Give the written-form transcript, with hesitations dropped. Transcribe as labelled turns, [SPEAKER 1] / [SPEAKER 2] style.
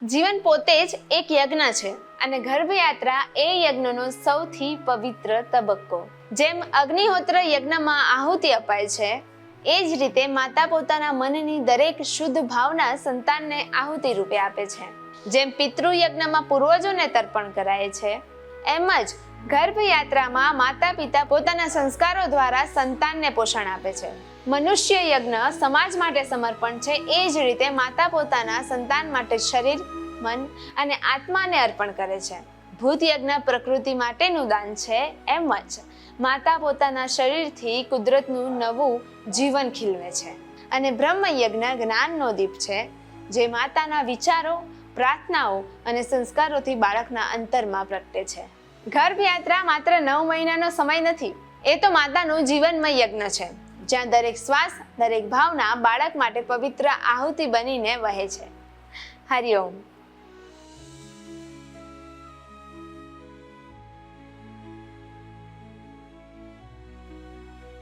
[SPEAKER 1] જીવન પોતે જ એક યજ્ઞ છે અને ગર્ભયાત્રા એ યજ્ઞનો સૌથી પવિત્ર તબક્કો. જેમ અગ્નિહોત્ર યજ્ઞમાં આહુતિ અપાય છે, એ જ રીતે માતા પોતાના મનની દરેક શુદ્ધ ભાવના સંતાનને આહુતિ રૂપે આપે છે. જેમ પિતૃયજ્ઞમાં પૂર્વજોને તર્પણ કરાય છે, એમ જ ગર્ભયાત્રામાં માતા પિતા પોતાના સંસ્કારો દ્વારા સંતાનને પોષણ આપે છે. મનુષ્ય યજ્ઞ સમાજ માટે સમર્પણ છે, એ જ રીતે માતા પોતાના સંતાન માટે શરીર, મન અને આત્માને અર્પણ કરે છે. ભૂત યજ્ઞ પ્રકૃતિ માટેનું દાન છે, એમ જ માતા પોતાના શરીરથી કુદરતનું નવું જીવન ખીલવે છે. અને બ્રહ્મ યજ્ઞ જ્ઞાનનો દીપ છે, જે માતાના વિચારો, પ્રાર્થનાઓ અને સંસ્કારોથી બાળકના અંતરમાં પ્રગટે છે. ગર્ભયાત્રા માત્ર 9 મહિનાનો સમય નથી, એ તો માતાનું જીવનમય યજ્ઞ છે, જ્યાં દરેક શ્વાસ, દરેક ભાવના બાળક માટે પવિત્ર આહુતિ બનીને વહે છે. હરિઓમ.